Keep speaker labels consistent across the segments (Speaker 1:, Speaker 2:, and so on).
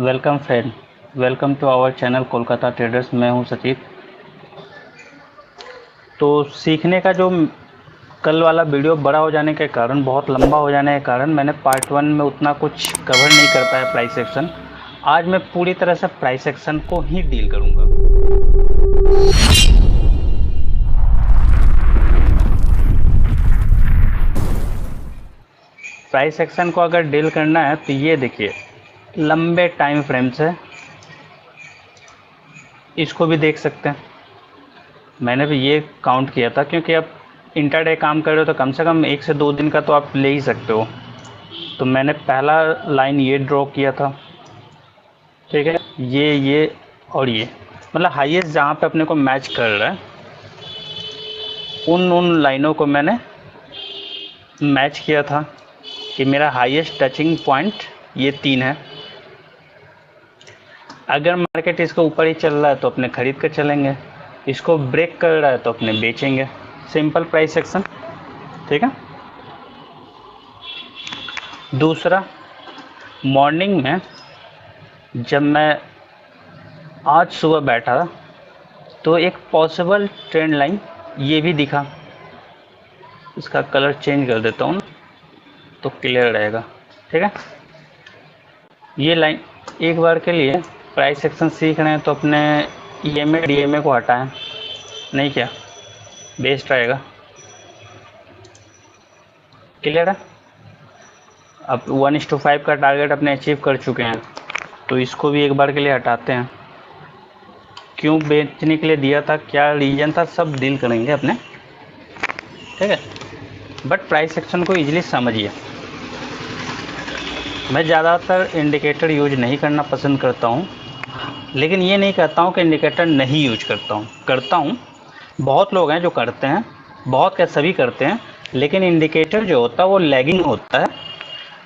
Speaker 1: Welcome friend, welcome to our channel Kolkata traders. मैं हूं सचित। तो सीखने का जो कल वाला वीडियो बड़ा हो जाने के कारण, बहुत लंबा हो जाने के कारण मैंने पार्ट 1 में उतना कुछ कवर नहीं कर पाया प्राइस एक्शन। आज मैं पूरी तरह से प्राइस एक्शन को ही डील करूंगा। प्राइस एक्शन को अगर डील करना है तो ये देखिए, लंबे टाइम फ्रेम से इसको भी देख सकते हैं। मैंने भी ये काउंट किया था, क्योंकि अब इंटरडे काम कर रहे हो तो कम से कम 1 से 2 दिन का तो आप ले ही सकते हो। तो मैंने पहला लाइन ये ड्रॉ किया था, ठीक है। ये और ये मतलब हाईएस्ट जहाँ पे अपने को मैच कर रहा है, उन लाइनों को मैंने मैच किया था कि मेरा हाईएस्ट टचिंग पॉइंट ये 3 है। अगर मार्केट इसके ऊपर ही चल रहा है तो अपने ख़रीद कर चलेंगे, इसको ब्रेक कर रहा है तो अपने बेचेंगे। सिंपल प्राइस एक्शन, ठीक है। दूसरा, मॉर्निंग में जब मैं आज सुबह बैठा तो एक पॉसिबल ट्रेंड लाइन ये भी दिखा। इसका कलर चेंज कर देता हूँ तो क्लियर रहेगा, ठीक है। ये लाइन एक बार के लिए प्राइस एक्शन सीख रहे हैं तो अपने ईएमए डीएमए को हटाएं, नहीं क्या बेस्ट रहेगा। क्लियर है। अब 1:5 का टारगेट अपने अचीव कर चुके हैं, तो इसको भी एक बार के लिए हटाते हैं। क्यों बेचने के लिए दिया था, क्या रीजन था, सब डील करेंगे अपने, ठीक है। बट प्राइस एक्शन को इजीली समझिए। मैं ज़्यादातर इंडिकेटर यूज नहीं करना पसंद करता हूँ, लेकिन ये नहीं कहता हूँ कि इंडिकेटर नहीं यूज करता हूँ। बहुत लोग हैं जो करते हैं, बहुत क्या सभी करते हैं, लेकिन इंडिकेटर जो होता है वो लैगिंग होता है।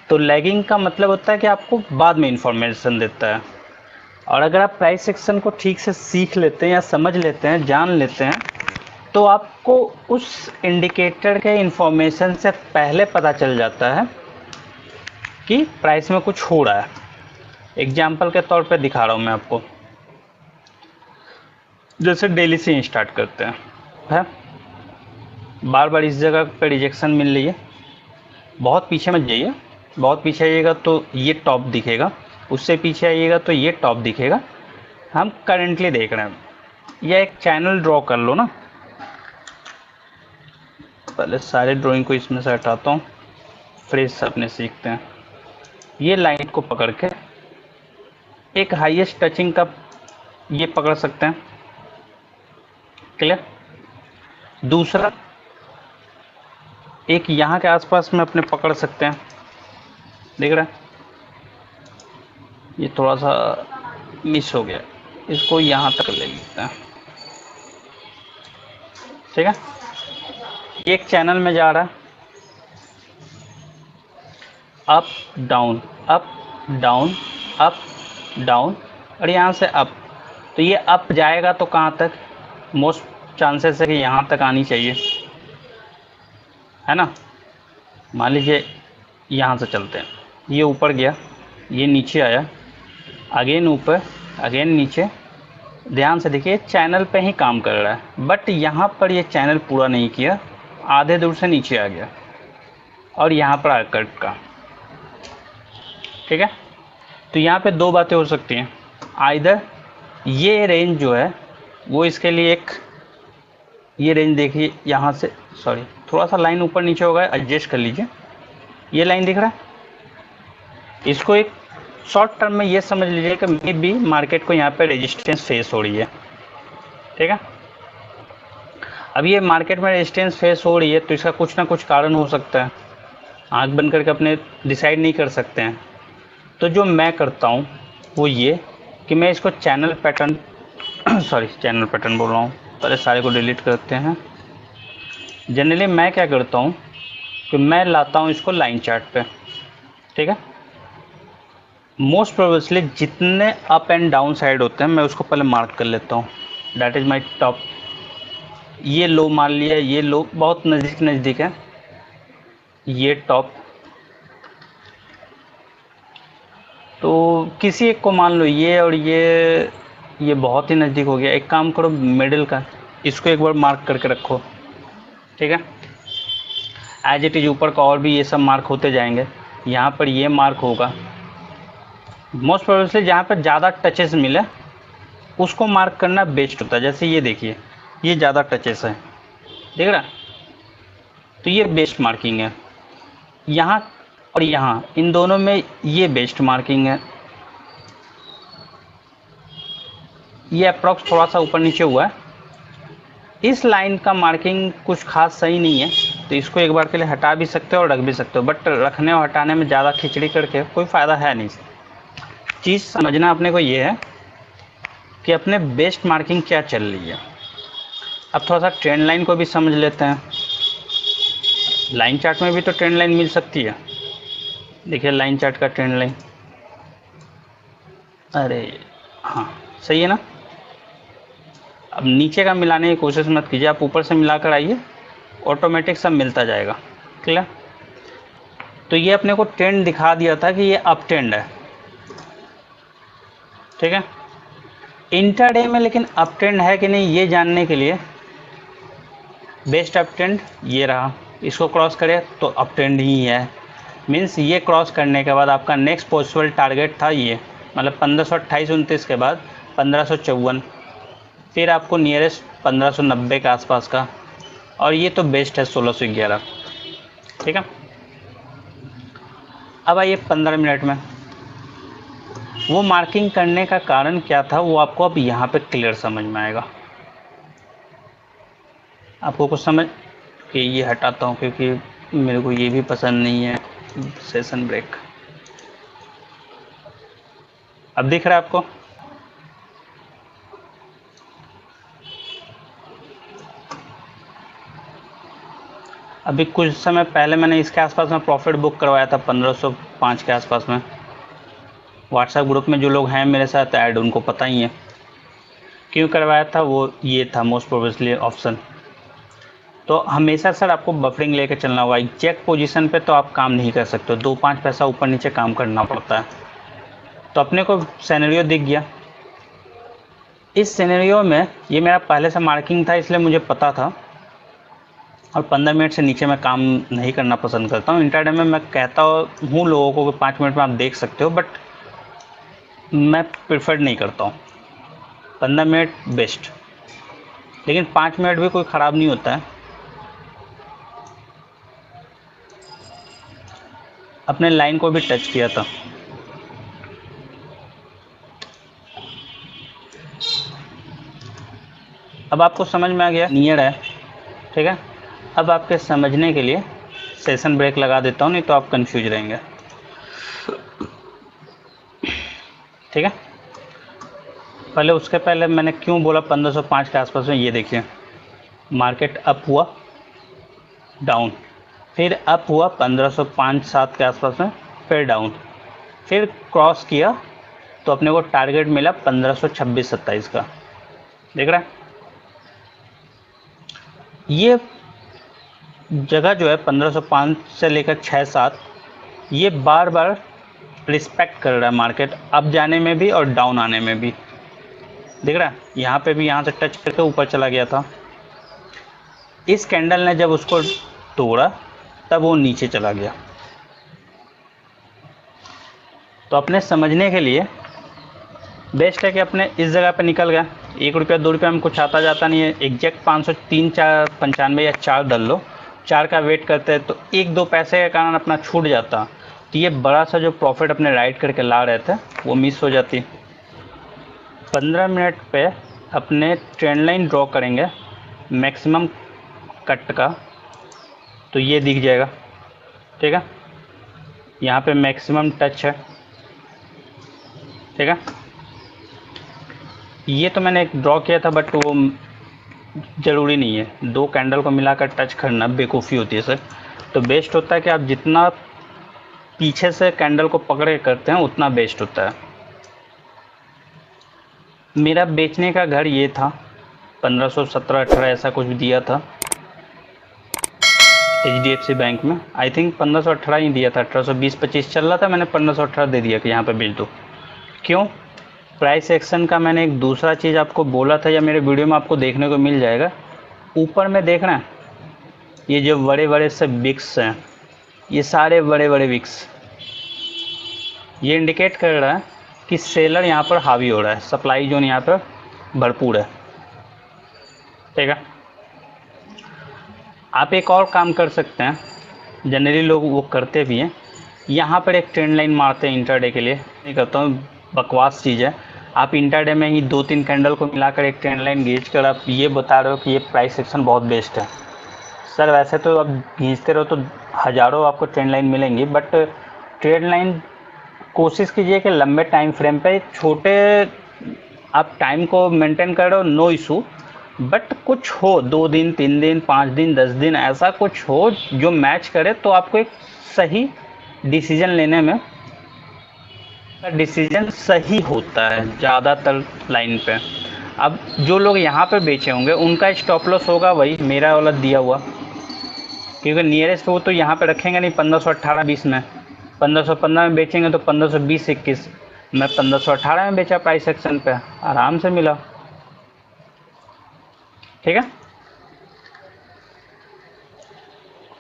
Speaker 1: तो लैगिंग का मतलब होता है कि आपको बाद में इंफॉर्मेशन देता है। और अगर आप प्राइस एक्शन को ठीक से सीख लेते हैं या समझ लेते हैं, जान लेते हैं, तो आपको उस इंडिकेटर के इंफॉर्मेशन से पहले पता चल जाता है कि प्राइस में कुछ हो रहा है। एग्जाम्पल के तौर पे दिखा रहा हूँ मैं आपको। जैसे डेली से स्टार्ट करते हैं, बार बार इस जगह पे रिजेक्शन मिल रही है। बहुत पीछे मत जाइए, बहुत पीछे आइएगा तो ये टॉप दिखेगा, उससे पीछे आइएगा तो ये टॉप दिखेगा। हम करेंटली देख रहे हैं, यह एक चैनल ड्रॉ कर लो ना। पहले सारे ड्राइंग को इसमें से हटाता हूँ, फ्रेश से अपने सीखते हैं। ये लाइन को पकड़ के एक हाईएस्ट टचिंग का ये पकड़ सकते हैं, क्लियर। दूसरा, एक यहाँ के आसपास में अपने पकड़ सकते हैं, देख रहे हैं। ये थोड़ा सा मिस हो गया, इसको यहाँ तक ले लेते हैं, ठीक है। एक चैनल में जा रहा है, up down up down up down, और यहाँ से अप। तो ये अप जाएगा तो कहाँ तक, मोस्ट चांसेस है कि यहाँ तक आनी चाहिए, है ना। मान लीजिए यहाँ से चलते हैं, ये ऊपर गया, ये नीचे आया, अगेन ऊपर, अगेन नीचे। ध्यान से देखिए, चैनल पे ही काम कर रहा है, बट यहाँ पर ये चैनल पूरा नहीं किया, आधे दूर से नीचे आ गया, और यहाँ पर कट का, ठीक है। तो यहाँ पे दो बातें हो सकती हैं। आइदर ये रेंज जो है वो इसके लिए एक, ये रेंज देखिए यहाँ से, सॉरी थोड़ा सा लाइन ऊपर नीचे होगा, एडजस्ट कर लीजिए। ये लाइन दिख रहा है, इसको एक शॉर्ट टर्म में ये समझ लीजिए कि मे बी मार्केट को यहाँ पे रेजिस्टेंस फेस हो रही है, ठीक है। अब ये मार्केट में रेजिस्टेंस फेस हो रही है तो इसका कुछ ना कुछ कारण हो सकता है, आंख बंद करके अपने डिसाइड नहीं कर सकते हैं। तो जो मैं करता हूँ वो ये कि मैं इसको channel pattern sorry channel pattern बोल रहा हूँ, पहले सारे को डिलीट करते हैं। जनरली मैं क्या करता हूँ कि मैं लाता हूँ इसको लाइन चार्ट पे, ठीक है। मोस्ट प्रोबेबली जितने अप एंड डाउन साइड होते हैं मैं उसको पहले मार्क कर लेता हूँ, दैट इज़ माई टॉप। ये लो मान लिया, ये लो बहुत नज़दीक है, ये टॉप, तो किसी एक को मान लो, ये और ये बहुत ही नज़दीक हो गया। एक काम करो, मिडिल का इसको एक बार मार्क करके रखो, ठीक है। एज इट इज ऊपर का और भी ये सब मार्क होते जाएंगे। यहाँ पर ये मार्क होगा, मोस्ट प्रोबेबली जहाँ पर ज़्यादा टचेस मिले उसको मार्क करना बेस्ट होता है। जैसे ये देखिए, ये ज़्यादा टचेस है, देख रहा, तो ये बेस्ट मार्किंग है। यहाँ और यहाँ, इन दोनों में ये बेस्ट मार्किंग है। ये अप्रॉक्स थोड़ा सा ऊपर नीचे हुआ है। इस लाइन का मार्किंग कुछ खास सही नहीं है, तो इसको एक बार के लिए हटा भी सकते हो और रख भी सकते हो, बट रखने और हटाने में ज़्यादा खिचड़ी करके कोई फ़ायदा है नहीं। चीज़ समझना अपने को ये है कि अपने बेस्ट मार्किंग क्या चल रही है। अब थोड़ा सा ट्रेंड लाइन को भी समझ लेते हैं। लाइन चार्ट में भी तो ट्रेंड लाइन मिल सकती है। देखिए लाइन चार्ट का ट्रेंड लाइन, अरे हाँ सही है ना। अब नीचे का मिलाने की कोशिश मत कीजिए, आप ऊपर से मिलाकर आइए, ऑटोमेटिक सब मिलता जाएगा। क्लियर। तो ये अपने को ट्रेंड दिखा दिया था कि ये अप ट्रेंड है, ठीक है। इंट्राडे में लेकिन अप ट्रेंड है कि नहीं ये जानने के लिए बेस्ट अप ट्रेंड ये रहा, इसको क्रॉस करे तो अप ट्रेंड ही है। मीन्स ये क्रॉस करने के बाद आपका नेक्स्ट पॉसिबल टारगेट था ये, मतलब 1528-29 के बाद 1554, फिर आपको नियरेस्ट 1590 के आसपास का, और ये तो बेस्ट है 1611, ठीक है। अब आइए 15 मिनट में, वो मार्किंग करने का कारण क्या था वो आपको अब यहाँ पे क्लियर समझ में आएगा। आपको कुछ समझ कि ये हटाता हूँ क्योंकि मेरे को ये भी पसंद नहीं है सेशन ब्रेक। अब दिख रहा है आपको? अभी कुछ समय पहले मैंने इसके आसपास में प्रॉफिट बुक करवाया था 1505 के आसपास में। व्हाट्सएप ग्रुप में जो लोग हैं मेरे साथ ऐड, उनको पता ही है क्यों करवाया था। वो ये था मोस्ट प्रोबेबली ऑप्शन। तो हमेशा सर आपको बफरिंग लेके चलना होगा। एग्जैक्ट पोजीशन पे तो आप काम नहीं कर सकते हो, 2-5 पैसा ऊपर नीचे काम करना पड़ता है। तो अपने को सिनेरियो दिख गया। इस सिनेरियो में ये मेरा पहले से मार्किंग था, इसलिए मुझे पता था, और 15 मिनट से नीचे मैं काम नहीं करना पसंद करता हूँ। इंट्राडे में मैं कहता हूँ लोगों को कि 5 मिनट में आप देख सकते हो, बट मैं प्रेफर नहीं करता हूँ। 15 मिनट बेस्ट, लेकिन 5 मिनट भी कोई ख़राब नहीं होता है। अपने लाइन को भी टच किया था, अब आपको समझ में आ गया, नियर है, ठीक है। अब आपके समझने के लिए सेशन ब्रेक लगा देता हूँ, नहीं तो आप कंफ्यूज रहेंगे, ठीक है। पहले उसके पहले मैंने क्यों बोला 1505 के आसपास में, ये देखिए मार्केट अप हुआ, डाउन, फिर अप हुआ 1505-7 के आसपास में, फिर डाउन, फिर क्रॉस किया तो अपने को टारगेट मिला 1526-27 का, देख रहा है। ये जगह जो है 1505 से लेकर 6-7, ये बार बार रिस्पेक्ट कर रहा है मार्केट, अप जाने में भी और डाउन आने में भी, देख रहा है। यहाँ पे भी यहाँ से टच करके ऊपर चला गया था। इस कैंडल ने जब उसको तोड़ा तब वो नीचे चला गया। तो अपने समझने के लिए बेस्ट है कि अपने इस जगह पे निकल गया, 1 रुपया 2 रुपया में कुछ आता जाता नहीं है। एग्जैक्ट 503, 495 या 4 डल लो, 4 का वेट करते हैं तो 1-2 पैसे के कारण अपना छूट जाता, तो ये बड़ा सा जो प्रॉफिट अपने राइट करके ला रहे थे वो मिस हो जाती। 15 मिनट पे अपने ट्रेंड लाइन ड्रॉ करेंगे मैक्सिमम कट का, तो ये दिख जाएगा, ठीक है। यहाँ पे मैक्सिमम टच है, ठीक है। ये तो मैंने एक ड्रॉ किया था, बट वो ज़रूरी नहीं है 2 कैंडल को मिलाकर टच करना, बेवकूफ़ी होती है सर। तो बेस्ट होता है कि आप जितना पीछे से कैंडल को पकड़ के करते हैं उतना बेस्ट होता है। मेरा बेचने का घर ये था, 1517-18 ऐसा कुछ दिया था, HDFC बैंक में। आई थिंक 1518 ही दिया था, 1820-25 चल रहा था, मैंने 1518 दे दिया कि यहाँ पे बेच दो। क्यों? प्राइस एक्शन का मैंने एक दूसरा चीज़ आपको बोला था, या मेरे वीडियो में आपको देखने को मिल जाएगा। ऊपर में देखना, ये जो बड़े बड़े से विक्स हैं, ये सारे बड़े बड़े विक्स, ये इंडिकेट कर रहा है कि सेलर यहाँ पर हावी हो रहा है, सप्लाई जोन यहाँ पर भरपूर है। ठीक है, आप एक और काम कर सकते हैं, जनरली लोग वो करते भी हैं, यहाँ पर एक ट्रेंड लाइन मारते हैं इंटरडे के लिए। नहीं करता हूँ, बकवास चीज़ है। आप इंटरडे में ही 2-3 कैंडल को मिलाकर एक ट्रेंड लाइन खींच कर आप ये बता रहे हो कि ये प्राइस सेक्शन बहुत बेस्ट है। सर वैसे तो आप खींचते रहो तो हज़ारों आपको ट्रेंड लाइन मिलेंगी, बट ट्रेंड लाइन कोशिश कीजिए कि लंबे टाइम फ्रेम पे, छोटे आप टाइम को मेंटेन कर रहे हो, नो इशू, बट कुछ हो 2 दिन 3 दिन 5 दिन 10 दिन, ऐसा कुछ हो जो मैच करे, तो आपको एक सही डिसीजन लेने में डिसीजन सही होता है ज़्यादातर लाइन पे। अब जो लोग यहाँ पे बेचे होंगे उनका स्टॉप लॉस होगा वही मेरा वाला दिया हुआ, क्योंकि नियरेस्ट वो तो यहाँ पे रखेंगे नहीं 1518-20 में, 1515 में बेचेंगे तो 1520-21, मैं 1518 में बेचा प्राइस सेक्शन पे, आराम से मिला। ठीक है,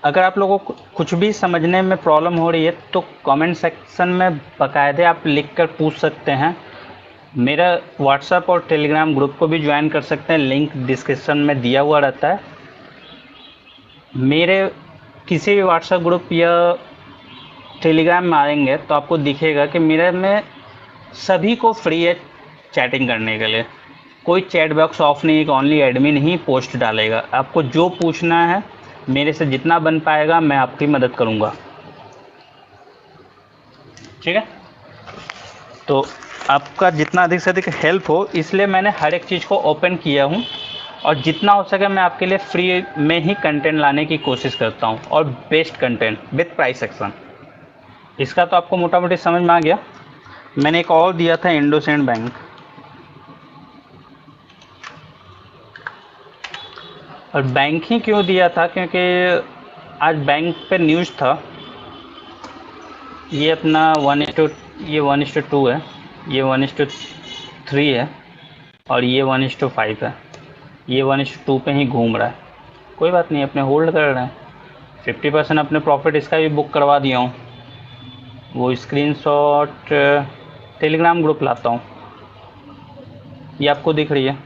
Speaker 1: अगर आप लोगों को कुछ भी समझने में प्रॉब्लम हो रही है तो कमेंट सेक्शन में बाकायदे आप लिख कर पूछ सकते हैं। मेरा व्हाट्सएप और टेलीग्राम ग्रुप को भी ज्वाइन कर सकते हैं, लिंक डिस्क्रिप्शन में दिया हुआ रहता है। मेरे किसी भी व्हाट्सएप ग्रुप या टेलीग्राम में आएंगे तो आपको दिखेगा कि मेरे में सभी को फ्री है चैटिंग करने के लिए, कोई चैट बॉक्स ऑफ नहीं है कि ओनली एडमिन ही पोस्ट डालेगा। आपको जो पूछना है, मेरे से जितना बन पाएगा मैं आपकी मदद करूंगा। ठीक है, तो आपका जितना अधिक से अधिक हेल्प हो इसलिए मैंने हर एक चीज़ को ओपन किया हूँ, और जितना हो सके मैं आपके लिए फ्री में ही कंटेंट लाने की कोशिश करता हूँ, और best content with price section. इसका तो आपको मोटा मोटी समझ में आ गया। मैंने एक और दिया था इंडोसेंड बैंक, और बैंक ही क्यों दिया था, क्योंकि आज बैंक पे न्यूज़ था। ये अपना 1:2 है, ये 1:3 है, और ये 1:5 है। ये 1:2 पे ही घूम रहा है। कोई बात नहीं, अपने होल्ड कर रहे हैं। 50% अपने प्रॉफिट इसका भी बुक करवा दिया हूँ। वो स्क्रीनशॉट टेलीग्राम ग्रुप लाता हूँ, ये आपको दिख रही है।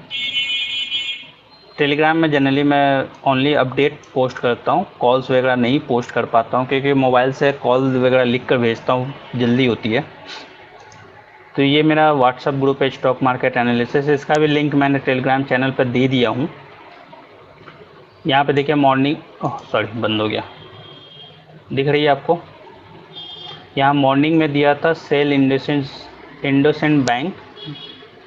Speaker 1: टेलीग्राम में जनरली मैं ओनली अपडेट पोस्ट करता हूँ, कॉल्स वगैरह नहीं पोस्ट कर पाता हूँ, क्योंकि मोबाइल से कॉल वगैरह लिख कर भेजता हूँ, जल्दी होती है। तो ये मेरा व्हाट्सअप ग्रुप है स्टॉक मार्केट एनालिसिस, इसका भी लिंक मैंने टेलीग्राम चैनल पर दे दिया हूँ। यहाँ पे देखिए मॉर्निंग, सॉरी बंद हो गया, दिख रही है आपको। यहाँ मॉर्निंग में दिया था sell IndusInd bank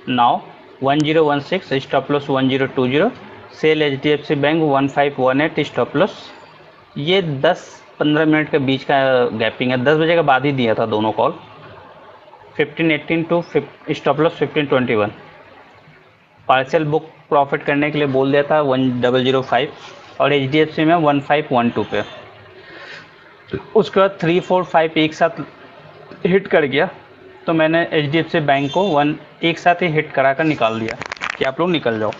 Speaker 1: now 1016, stop loss 1020, sell HDFC bank 1518 stop loss. ये 10-15 मिनट के बीच का गैपिंग है, 10 बजे के बाद ही दिया था दोनों call. 1518 to stop loss 1521। Partial book profit करने के लिए बोल दिया था 1005, और HDFC में 1512 पे। उसके बाद 3, 4, 5 एक साथ हिट कर गया, तो मैंने HDFC बैंक को एक साथ ही हिट करा कर निकाल दिया कि आप लोग निकल जाओ।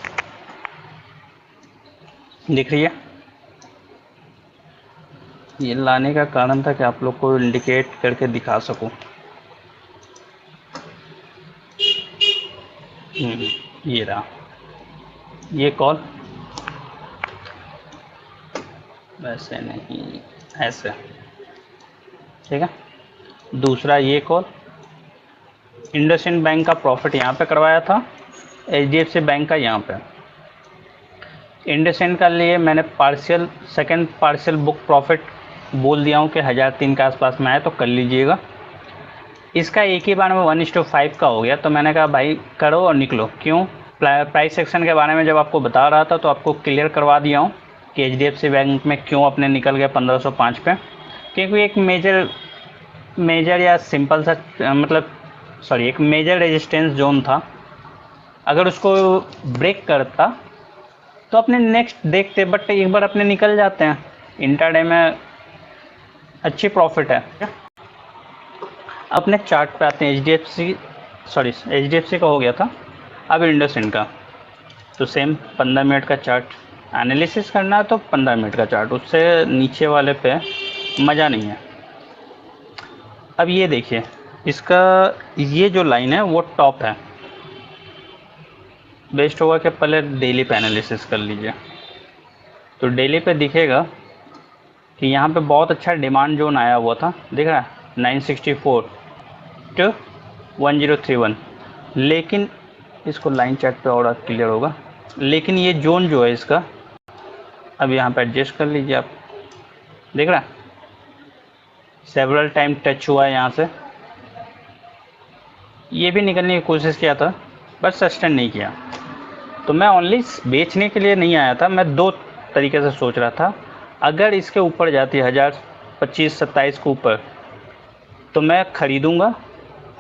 Speaker 1: दिख रही है, ये लाने का कारण था कि आप लोग को इंडिकेट करके दिखा सकूं। ये रहा, ये कॉल वैसे नहीं, ऐसे, ठीक है। दूसरा ये कॉल इंडसइंड बैंक का प्रॉफिट यहाँ पे करवाया था, HDFC बैंक का यहाँ पे। इंडसइंड का लिए मैंने सेकंड पार्शियल बुक प्रॉफिट बोल दिया हूँ कि 1003 के आसपास में आए तो कर लीजिएगा। इसका एक ही बार में 1:5 का हो गया, तो मैंने कहा भाई करो और निकलो। क्यों? प्राइस सेक्शन के बारे में जब आपको बता रहा था तो आपको क्लियर करवा दिया हूँ कि HDFC बैंक में क्यों अपने निकल गया 1505 पे, क्योंकि एक मेजर या सिंपल सा एक मेजर रेजिस्टेंस जोन था। अगर उसको ब्रेक करता तो अपने नेक्स्ट देखते, बट एक बार अपने निकल जाते हैं। इंट्राडे में अच्छी प्रॉफिट है। अपने चार्ट पे आते हैं, एच डी एफ सी का हो गया था, अब इंडसइंड का। तो सेम 15 मिनट का चार्ट एनालिसिस करना है तो 15 मिनट का चार्ट, उससे नीचे वाले पे मज़ा नहीं है। अब ये देखिए, इसका ये जो लाइन है वो टॉप है। बेस्ट होगा कि पहले डेली पे एनालिसिस कर लीजिए। तो डेली पे दिखेगा कि यहाँ पे बहुत अच्छा डिमांड जोन आया हुआ था, दिख रहा है 964 टू 1031। लेकिन इसको लाइन चार्ट पे और क्लियर होगा, लेकिन ये जोन जो है इसका, अब यहाँ पे एडजस्ट कर लीजिए आप, देख रहा है सेवरल टाइम टच हुआ है यहाँ से। ये भी निकलने की कोशिश किया था बट सस्टेन नहीं किया। तो मैं ओनली बेचने के लिए नहीं आया था, मैं दो तरीके से सोच रहा था। अगर इसके ऊपर जाती है 1025-27 के ऊपर तो मैं ख़रीदूँगा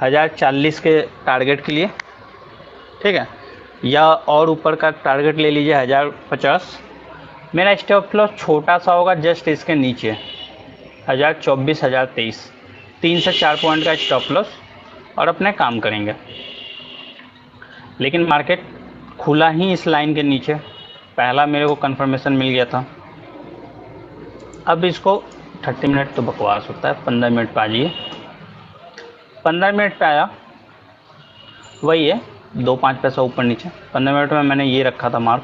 Speaker 1: 1040 के टारगेट के लिए, ठीक है, या और ऊपर का टारगेट ले लीजिए 1050। मेरा स्टॉप लॉस छोटा सा होगा, जस्ट इसके नीचे 1024-1023, 3 से 4 पॉइंट का स्टॉप लॉस, और अपने काम करेंगे। लेकिन मार्केट खुला ही इस लाइन के नीचे, पहला मेरे को कंफर्मेशन मिल गया था। अब इसको 30 मिनट तो बकवास होता है, 15 मिनट पे आ जाइए। 15 मिनट पे आया, वही है 2-5 पैसा ऊपर नीचे। 15 मिनट में मैंने ये रखा था मार्क।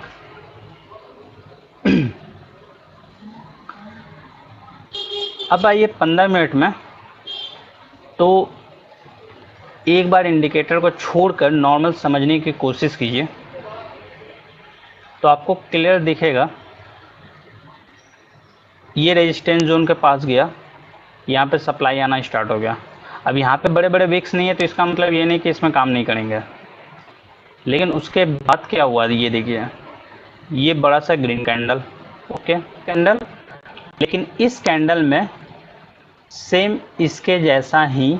Speaker 1: अब आइए 15 मिनट में, तो एक बार इंडिकेटर को छोड़कर नॉर्मल समझने की कोशिश कीजिए तो आपको क्लियर दिखेगा। ये रेजिस्टेंस जोन के पास गया, यहाँ पे सप्लाई आना स्टार्ट हो गया। अब यहाँ पे बड़े बड़े विक्स नहीं है तो इसका मतलब ये नहीं कि इसमें काम नहीं करेंगे। लेकिन उसके बाद क्या हुआ, ये देखिए, ये बड़ा सा ग्रीन कैंडल, ओके कैंडल, लेकिन इस कैंडल में सेम इसके जैसा ही,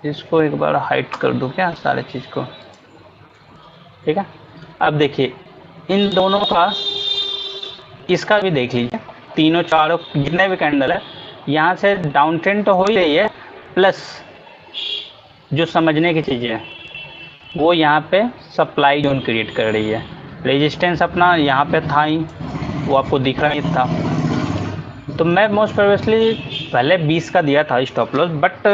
Speaker 1: इसको एक बार हाइड कर दूं क्या सारे चीज़ को, ठीक है। अब देखिए इन दोनों का, इसका भी देख लीजिए, तीनों चारों जितने भी कैंडल है, यहाँ से डाउन ट्रेंड तो हो ही रही है, प्लस जो समझने की चीज़ें है वो यहाँ पे सप्लाई जोन क्रिएट कर रही है। रेजिस्टेंस अपना यहाँ पे था ही, वो आपको दिख रहा ही था। तो मैं मोस्ट प्रोबेबली पहले 20 का दिया था स्टॉप लॉस, बट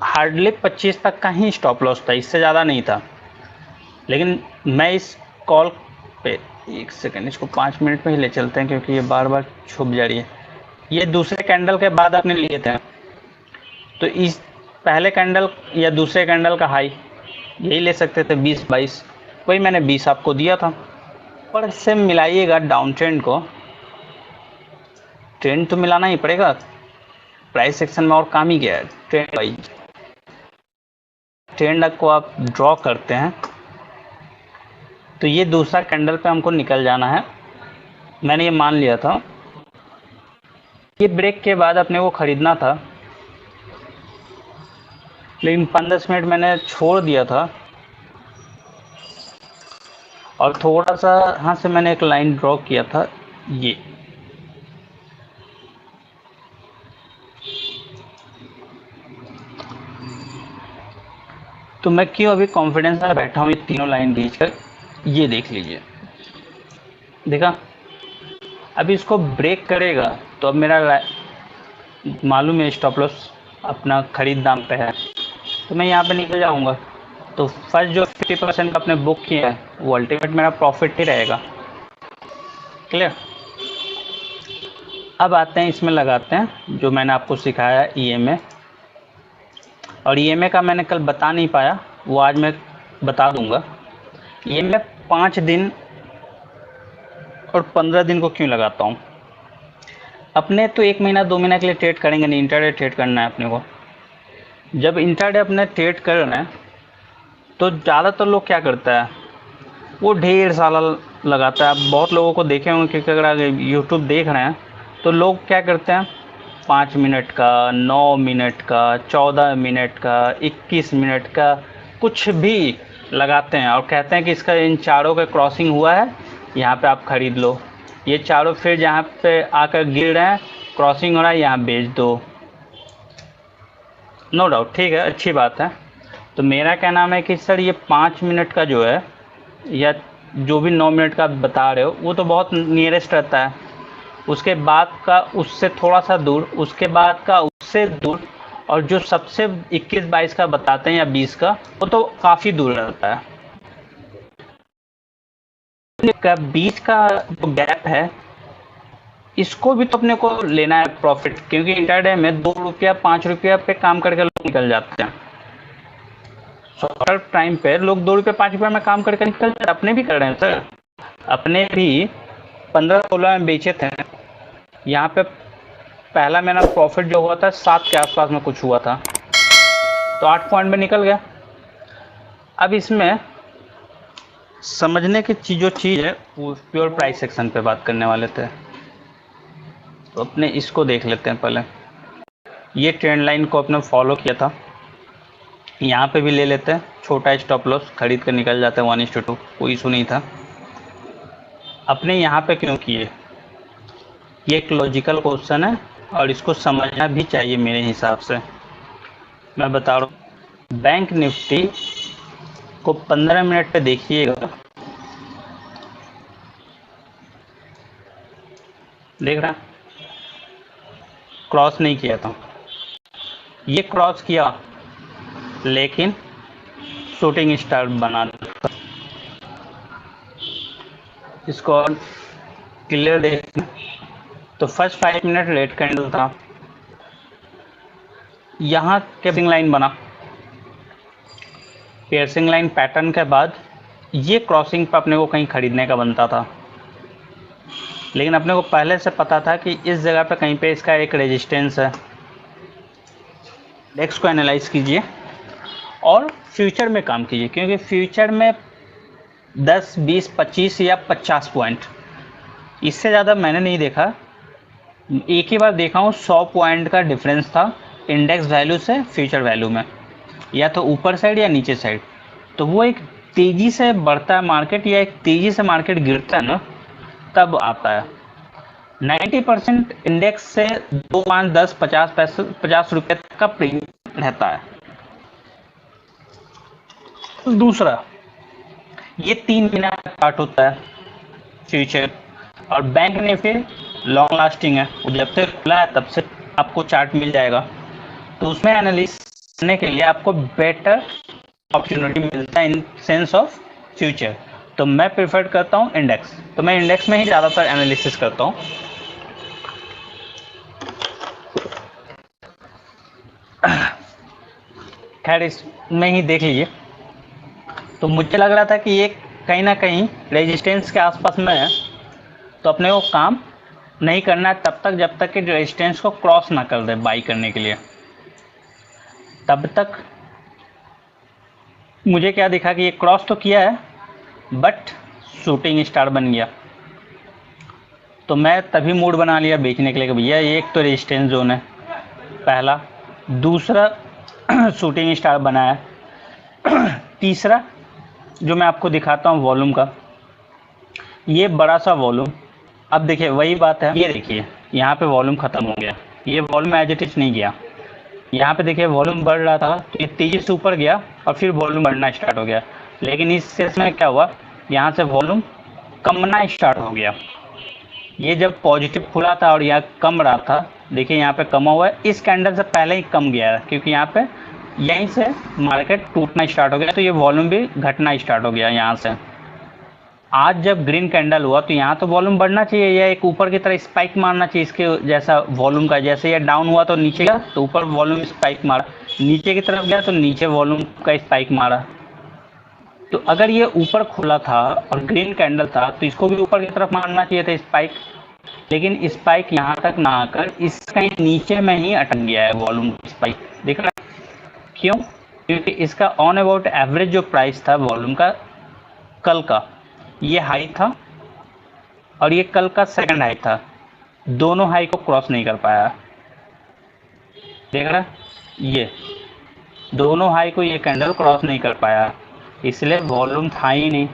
Speaker 1: हार्डली 25 तक का ही स्टॉप लॉस था, इससे ज़्यादा नहीं था। लेकिन मैं इस कॉल पे, एक सेकंड, इसको 5 मिनट में ही ले चलते हैं क्योंकि ये बार बार छुप जा रही है। ये दूसरे कैंडल के बाद आपने लिए थे, तो इस पहले कैंडल या दूसरे कैंडल का हाई यही ले सकते थे 20-22, वही मैंने 20 आपको दिया था। पर इससे मिलाइएगा डाउन ट्रेंड को, ट्रेंड तो मिलाना ही पड़ेगा, प्राइस सेक्शन में और काम ही क्या है। ट्रेंड वाइज ट्रेंड को आप ड्रॉ करते हैं तो ये दूसरा कैंडल पे हमको निकल जाना है। मैंने ये मान लिया था, ये ब्रेक के बाद अपने को ख़रीदना था, लेकिन 5-10 मिनट मैंने छोड़ दिया था और थोड़ा सा यहाँ से मैंने एक लाइन ड्रॉ किया था ये। तो मैं क्यों अभी कॉन्फिडेंस में बैठा हूँ, ये तीनों लाइन खींच कर, ये देख लीजिए, देखा। अब इसको ब्रेक करेगा तो अब मेरा मालूम है स्टॉप लॉस अपना खरीद दाम पे है, तो मैं यहाँ पे निकल जाऊँगा। तो फर्स्ट जो 50% अपने बुक किया है वो अल्टीमेट मेरा प्रॉफिट ही रहेगा। क्लियर। अब आते हैं, इसमें लगाते हैं जो मैंने आपको सिखाया EMA, और EMA का मैंने कल बता नहीं पाया, वो आज मैं बता दूंगा। EMA 5 दिन और 15 दिन को क्यों लगाता हूँ। अपने तो 1 महीना 2 महीना के लिए ट्रेड करेंगे नहीं, इंट्राडे ट्रेड करना है अपने को। जब इंट्राडे अपने ट्रेड कर रहे हैं तो ज़्यादातर लोग क्या करता है, वो ढेर सारा लगाता है। बहुत लोगों को देखे होंगे, क्योंकि अगर आप यूट्यूब देख रहे हैं तो लोग क्या करते हैं 5 मिनट का, 9 मिनट का, 14 मिनट का, 21 मिनट का, कुछ भी लगाते हैं और कहते हैं कि इसका इन चारों का क्रॉसिंग हुआ है, यहाँ पे आप ख़रीद लो। ये चारों फिर जहाँ पे आकर गिर रहे हैं, क्रॉसिंग हो रहा है, यहाँ बेच दो। नो डाउट, ठीक है, अच्छी बात है। तो मेरा क्या नाम है कि सर ये 5 मिनट का जो है, या जो भी 9 मिनट का आप बता रहे हो, वो तो बहुत नियरेस्ट रहता है। उसके बाद का उससे थोड़ा सा दूर, उसके बाद का उससे दूर, और जो सबसे 21-22 का बताते हैं या 20 का, वो तो काफ़ी दूर रहता है। का बीच का जो गैप है, इसको भी तो अपने को लेना है प्रॉफिट, क्योंकि इंटरडे में 2 रुपया 5 रुपया पे काम करके लोग निकल जाते हैं। शॉर्ट टाइम पे लोग 2 रुपये 5 रुपये में काम करके निकल जाते हैं। अपने भी कर रहे हैं सर, अपने भी 15-16 में बेचे थे। यहाँ पे पहला मेरा प्रॉफिट जो हुआ था 7 के आसपास में कुछ हुआ था, तो 8 पॉइंट में निकल गया। अब इसमें समझने की जो चीज़ है, वो प्योर प्राइस सेक्शन पे बात करने वाले थे, तो अपने इसको देख लेते हैं पहले। ये ट्रेंड लाइन को अपने फॉलो किया था, यहाँ पे भी ले लेते हैं, छोटा स्टॉप लॉस खरीद कर निकल जाते हैं 1:2, कोई इशू नहीं था। अपने यहाँ पे क्यों किए, ये एक लॉजिकल क्वेश्चन है और इसको समझना भी चाहिए मेरे हिसाब से। मैं बता रहा हूँ, बैंक निफ्टी को 15 मिनट पे देखिएगा, देख रहा, क्रॉस नहीं किया था, ये क्रॉस किया लेकिन शूटिंग स्टार बना दिया। इसको और क्लियर देखना, तो फर्स्ट 5 मिनट रेड कैंडल था, यहाँ कैपिंग लाइन बना, पियर्सिंग लाइन पैटर्न के बाद ये क्रॉसिंग पर अपने को कहीं खरीदने का बनता था, लेकिन अपने को पहले से पता था कि इस जगह पे कहीं पे इसका एक रेजिस्टेंस है। डेक्स को एनालाइज कीजिए और फ्यूचर में काम कीजिए, क्योंकि फ्यूचर में 10, 20, 25 या 50 पॉइंट, इससे ज़्यादा मैंने नहीं देखा। एक ही बार देखा हूँ, 100 पॉइंट का डिफरेंस था इंडेक्स वैल्यू से फ्यूचर वैल्यू में, या तो ऊपर साइड या नीचे साइड। तो वो एक तेज़ी से बढ़ता है मार्केट या एक तेज़ी से मार्केट गिरता है ना, तब आता है। 90% इंडेक्स से 2, 5, 10, 50 रुपये तक का प्रीमियम रहता है। दूसरा, ये 3 महीना स्टार्ट होता है फ्यूचर, और बैंक ने फिर लॉन्ग लास्टिंग है, वो जब से खुला है तब से आपको चार्ट मिल जाएगा, तो उसमें एनालिसिस करने के लिए आपको बेटर अपॉर्चुनिटी मिलता है इन सेंस ऑफ फ्यूचर। तो मैं प्रेफर करता हूँ इंडेक्स, तो मैं इंडेक्स में ही ज़्यादातर एनालिसिस करता हूँ। खैर इसमें ही देख लीजिए, तो मुझे लग रहा था कि ये कहीं ना कहीं रेजिस्टेंस के आसपास में है, तो अपने को काम नहीं करना है तब तक जब तक कि रेजिस्टेंस को क्रॉस ना कर दे बाई करने के लिए। तब तक मुझे क्या दिखा कि ये क्रॉस तो किया है बट शूटिंग स्टार बन गया, तो मैं तभी मूड बना लिया बेचने के लिए कि भैया ये एक तो रेजिस्टेंस जोन है पहला, दूसरा शूटिंग स्टार बना है, तीसरा जो मैं आपको दिखाता हूँ वॉल्यूम का, ये बड़ा सा वॉल्यूम। अब देखिए वही बात है, ये देखिए यहाँ पे वॉल्यूम ख़त्म हो गया, ये वॉल्यूम एज इट इज नहीं गया। यहाँ पे देखिए वॉल्यूम बढ़ रहा था तो ये तेज़ी से ऊपर गया और फिर वॉल्यूम बढ़ना स्टार्ट हो गया, लेकिन इस केस में क्या हुआ, यहाँ से वॉल्यूम कमना स्टार्ट हो गया। ये जब पॉजिटिव खुला था और यहाँ कम रहा था, देखिए यहाँ पे कमा हुआ है, इस कैंडल से पहले ही कम गया है, क्योंकि यहाँ पे यहीं से मार्केट टूटना स्टार्ट हो गया, तो ये वॉल्यूम भी घटना स्टार्ट हो गया यहाँ से। आज जब ग्रीन कैंडल हुआ तो यहाँ तो वॉल्यूम बढ़ना चाहिए, या एक ऊपर की तरह स्पाइक मारना चाहिए इसके जैसा वॉल्यूम का, जैसे ये डाउन हुआ तो नीचे गया तो ऊपर वॉल्यूम स्पाइक मारा, नीचे की तरफ गया तो नीचे वॉल्यूम का स्पाइक मारा। तो अगर ये ऊपर खुला था और ग्रीन कैंडल था तो इसको भी ऊपर की तरफ मारना चाहिए था स्पाइक, लेकिन स्पाइक यहाँ तक ना आकर इसका नीचे में ही अटक गया है वॉल्यूम स्पाइक। देख रहा है क्यों? क्योंकि इसका ऑन अबाउट एवरेज जो प्राइस था वॉल्यूम का कल का, ये हाई था और ये कल का सेकंड हाई था, दोनों हाई को क्रॉस नहीं कर पाया। देख रहा है, ये दोनों हाई को ये कैंडल क्रॉस नहीं कर पाया, इसलिए वॉल्यूम था ही नहीं।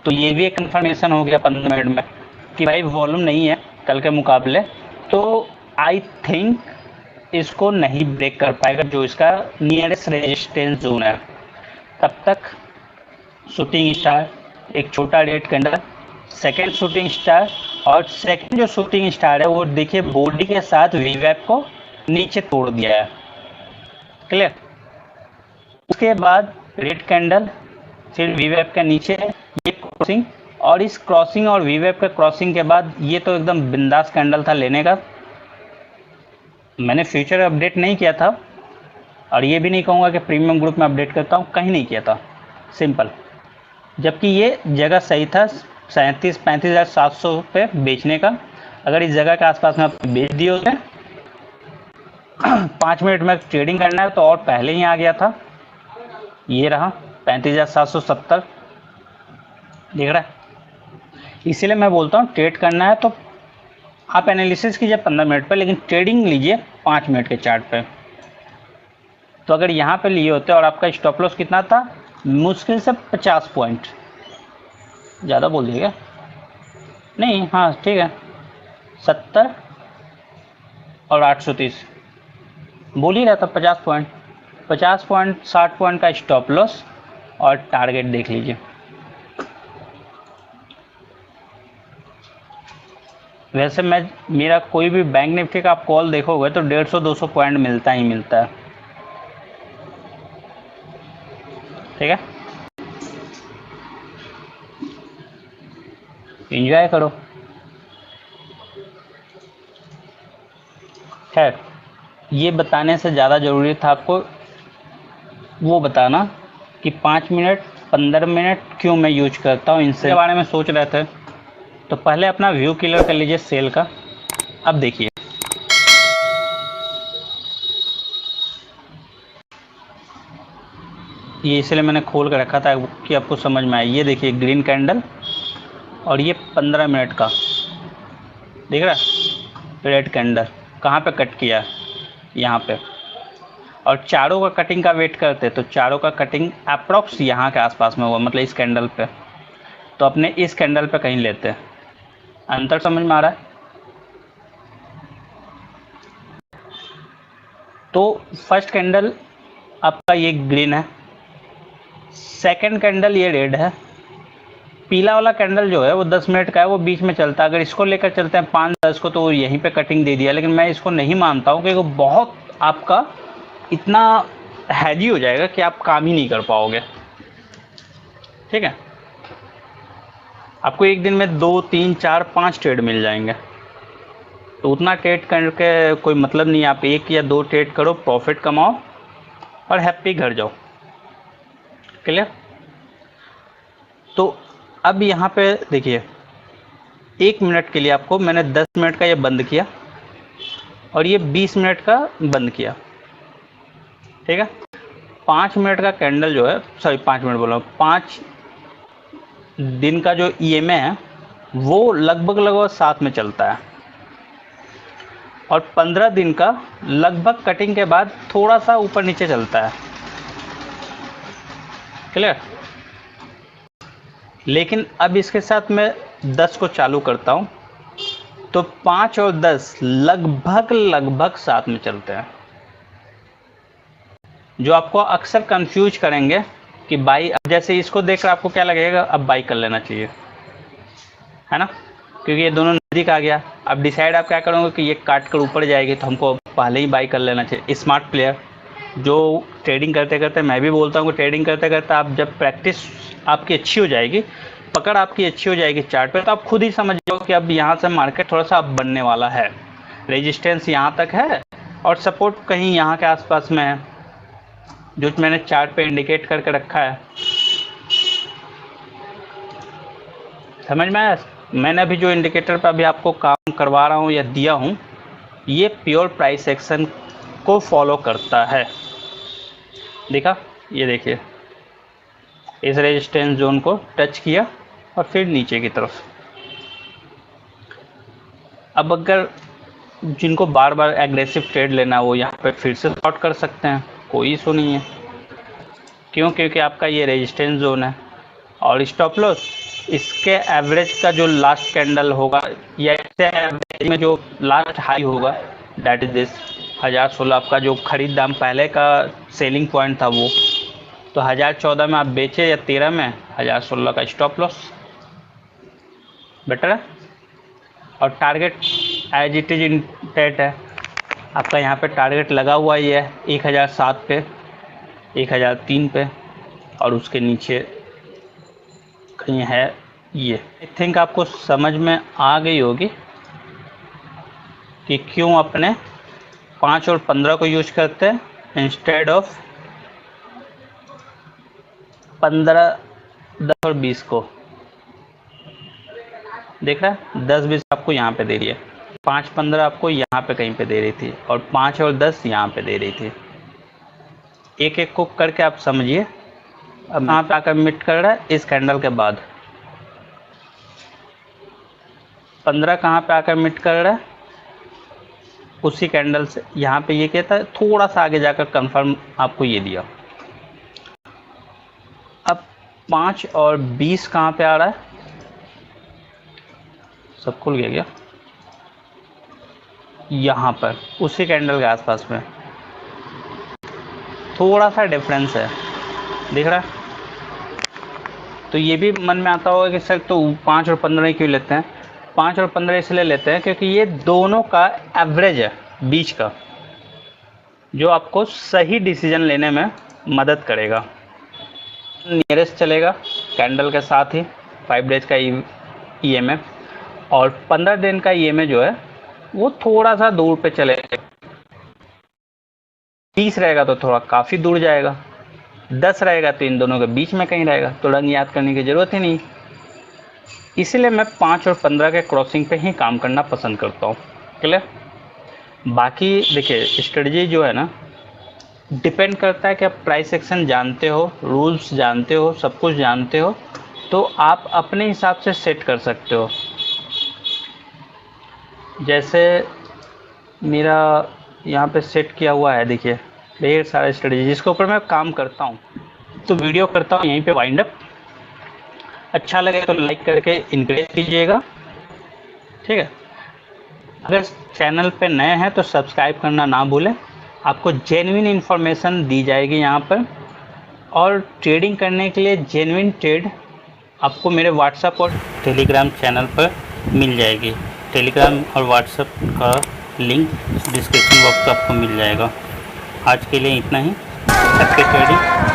Speaker 1: तो ये भी एक कंफर्मेशन हो गया 15 मिनट में। कि भाई वॉल्यूम नहीं है कल के मुकाबले, तो आई थिंक इसको नहीं ब्रेक कर पाएगा जो इसका नियरेस्ट रेजिस्टेंस जोन है। तब तक शूटिंग स्टार, एक छोटा red candle, second shooting star, और सेकेंड जो शूटिंग स्टार है वो देखिए बॉडी के साथ वीवैप को नीचे तोड़ दिया है। क्लियर। उसके बाद रेड कैंडल, फिर वीवैप के नीचे ये क्रॉसिंग, और इस क्रॉसिंग और वीवैप के क्रॉसिंग के बाद ये तो एकदम बिंदास कैंडल था लेने का। मैंने फ्यूचर अपडेट नहीं किया था, और ये भी नहीं कहूँगा कि प्रीमियम ग्रुप में अपडेट करता हूँ, कहीं नहीं किया था, सिंपल। जबकि ये जगह सही था 35,700 पे बेचने का। अगर इस जगह के आसपास में आप बेच दिए होते 5 मिनट में ट्रेडिंग करना है तो और पहले ही आ गया था। ये रहा 35,770, दिख रहा है। इसीलिए मैं बोलता हूँ ट्रेड करना है तो आप एनालिसिस कीजिए 15 मिनट पे, लेकिन ट्रेडिंग लीजिए 5 मिनट के चार्ट पे। तो अगर यहाँ पे लिए होते और आपका स्टॉप लॉस कितना था, मुश्किल से 50 पॉइंट, ज़्यादा बोल दिएगा नहीं, हाँ ठीक है, 70 और 830 बोल ही रहा था। 50 पॉइंट, 50 पॉइंट, 60 पॉइंट का स्टॉप लॉस और टारगेट देख लीजिए। वैसे मैं मेरा कोई भी बैंक निफ्टी का आप कॉल देखोगे तो 150-200 पॉइंट मिलता ही मिलता है, ठीक है। एंजॉय करो। खैर, ये बताने से ज़्यादा ज़रूरी था आपको वो बताना कि 5 मिनट 15 मिनट क्यों मैं यूज करता हूँ। इनसे बारे में सोच रहे थे तो पहले अपना व्यू क्लियर कर लीजिए सेल का। अब देखिए ये इसलिए मैंने खोल कर रखा था कि आपको समझ में आए। ये देखिए ग्रीन कैंडल और ये 15 मिनट का दिख रहा है रेड कैंडल, कहाँ पे कट किया, यहाँ पे। और चारों का कटिंग का वेट करते तो चारों का कटिंग अप्रॉक्स यहाँ के आसपास में हुआ, मतलब इस कैंडल पे। तो अपने इस कैंडल पे कहीं लेते हैं, अंतर समझ में आ रहा है। तो फर्स्ट कैंडल आपका ये ग्रीन है, सेकंड कैंडल ये रेड है, पीला वाला कैंडल जो है वो 10 मिनट का है, वो बीच में चलता है। अगर इसको लेकर चलते हैं 5-10 को तो यहीं पे कटिंग दे दिया, लेकिन मैं इसको नहीं मानता हूँ कि वो बहुत आपका इतना हैवी हो जाएगा कि आप काम ही नहीं कर पाओगे, ठीक है। आपको एक दिन में 2, 3, 4, 5 ट्रेड मिल जाएंगे, तो उतना ट्रेड करके कोई मतलब नहीं। आप 1 या 2 ट्रेड करो, प्रॉफिट कमाओ और हैप्पी घर जाओ। क्लियर। तो अब यहाँ पे देखिए 1 मिनट के लिए आपको मैंने 10 मिनट का ये बंद किया और ये 20 मिनट का बंद किया, ठीक है। 5 मिनट का कैंडल जो है, सॉरी 5 मिनट बोल रहा हूँ, 5 दिन का जो EMA है वो लगभग साथ में चलता है, और 15 दिन का लगभग कटिंग के बाद थोड़ा सा ऊपर नीचे चलता है। क्लियर। लेकिन अब इसके साथ मैं 10 को चालू करता हूँ तो 5 और 10 लगभग साथ में चलते हैं, जो आपको अक्सर कंफ्यूज करेंगे कि बाई। अब जैसे इसको देखकर आपको क्या लगेगा, अब बाई कर लेना चाहिए, है ना, क्योंकि ये दोनों नज़दीक आ गया। अब डिसाइड आप क्या करोगे कि ये काट कर ऊपर जाएगी तो हमको पहले ही बाई कर लेना चाहिए। स्मार्ट प्लेयर जो ट्रेडिंग करते करते, मैं भी बोलता हूँ कि ट्रेडिंग करते करते आप जब प्रैक्टिस आपकी अच्छी हो जाएगी, पकड़ आपकी अच्छी हो जाएगी चार्ट पे, तो आप खुद ही समझ जाओ कि अब यहाँ से मार्केट थोड़ा सा अब बनने वाला है। रेजिस्टेंस यहाँ तक है और सपोर्ट कहीं यहाँ के आसपास में है, जो मैंने चार्ट पे इंडिकेट करके रखा है। समझ में आया। मैंने अभी जो इंडिकेटर पे अभी आपको काम करवा रहा हूँ या दिया हूँ, ये प्योर प्राइस एक्शन को फॉलो करता है। देखा, ये देखिए इस रेजिस्टेंस जोन को टच किया और फिर नीचे की तरफ। अब अगर जिनको बार बार एग्रेसिव ट्रेड लेना है वो यहाँ पे फिर से शॉर्ट कर सकते हैं, कोई इशू नहीं है। क्यों? क्योंकि आपका ये रेजिस्टेंस जोन है और स्टॉप लॉस इसके एवरेज का जो लास्ट कैंडल होगा या इससे एवरेज में जो लास्ट हाई होगा दैट इज दिस 1016 आपका जो खरीद दाम पहले का सेलिंग पॉइंट था वो। तो 1014 में आप बेचे या 13 में 1016 का स्टॉप लॉस बेटर है। और टारगेट एज इट इज इंटेट है आपका, यहाँ पे टारगेट लगा हुआ ही है 1007 पे, 1003 पे और उसके नीचे कहीं है ये। आई थिंक आपको समझ में आ गई होगी कि क्यों अपने 5 और 15 को यूज करते हैं इंस्टेड ऑफ 15, 10 और 20 को। देख रहा है 10, 20 आपको यहाँ पे दे रही है, 5, 15 आपको यहाँ पे कहीं पे दे रही थी और 5 और 10 यहाँ पे दे रही थी। एक एक को करके आप समझिए। अब यहाँ पे आकर मिट कर रहा है इस कैंडल के बाद। 15 कहाँ पे आकर मिट कर रहा है, उसी कैंडल से यहाँ पे ये कहता है, थोड़ा सा आगे जाकर कंफर्म आपको ये दिया। अब 5 और 20 कहाँ पे आ रहा है, सब खुल गया क्या, यहाँ पर उसी कैंडल के आसपास में थोड़ा सा डिफरेंस है, दिख रहा है। तो ये भी मन में आता होगा कि सर तो 5 और 15 क्यों लेते हैं। 5 और 15 इसलिए लेते हैं क्योंकि ये दोनों का एवरेज है बीच का, जो आपको सही डिसीजन लेने में मदद करेगा। नियरेस्ट चलेगा कैंडल के साथ ही 5 डेज का EMA और 15 दिन का EMA जो है वो थोड़ा सा दूर पे चलेगा। 20 रहेगा तो थोड़ा काफ़ी दूर जाएगा, 10 रहेगा तो इन दोनों के बीच में कहीं रहेगा, तो रंग याद करने की ज़रूरत ही नहीं। इसलिए मैं 5 और 15 के क्रॉसिंग पे ही काम करना पसंद करता हूँ। क्लियर। बाकी देखिए स्ट्रेटजी जो है ना, डिपेंड करता है कि आप प्राइस एक्शन जानते हो, रूल्स जानते हो, सब कुछ जानते हो, तो आप अपने हिसाब से सेट कर सकते हो। जैसे मेरा यहाँ पे सेट किया हुआ है, देखिए ढेर सारे स्ट्रेटजी जिसके ऊपर मैं काम करता हूँ। तो वीडियो करता हूँ यहीं पे वाइंड अप। अच्छा लगे तो लाइक करके इंकरेज कीजिएगा, ठीक है। अगर चैनल पे नए हैं तो सब्सक्राइब करना ना भूलें। आपको जेन्युइन इन्फॉर्मेशन दी जाएगी यहाँ पर, और ट्रेडिंग करने के लिए जेन्युइन ट्रेड आपको मेरे व्हाट्सएप और टेलीग्राम चैनल पर मिल जाएगी। टेलीग्राम और व्हाट्सएप का लिंक डिस्क्रिप्शन बॉक्स में आपको मिल जाएगा। आज के लिए इतना ही। Happy trading.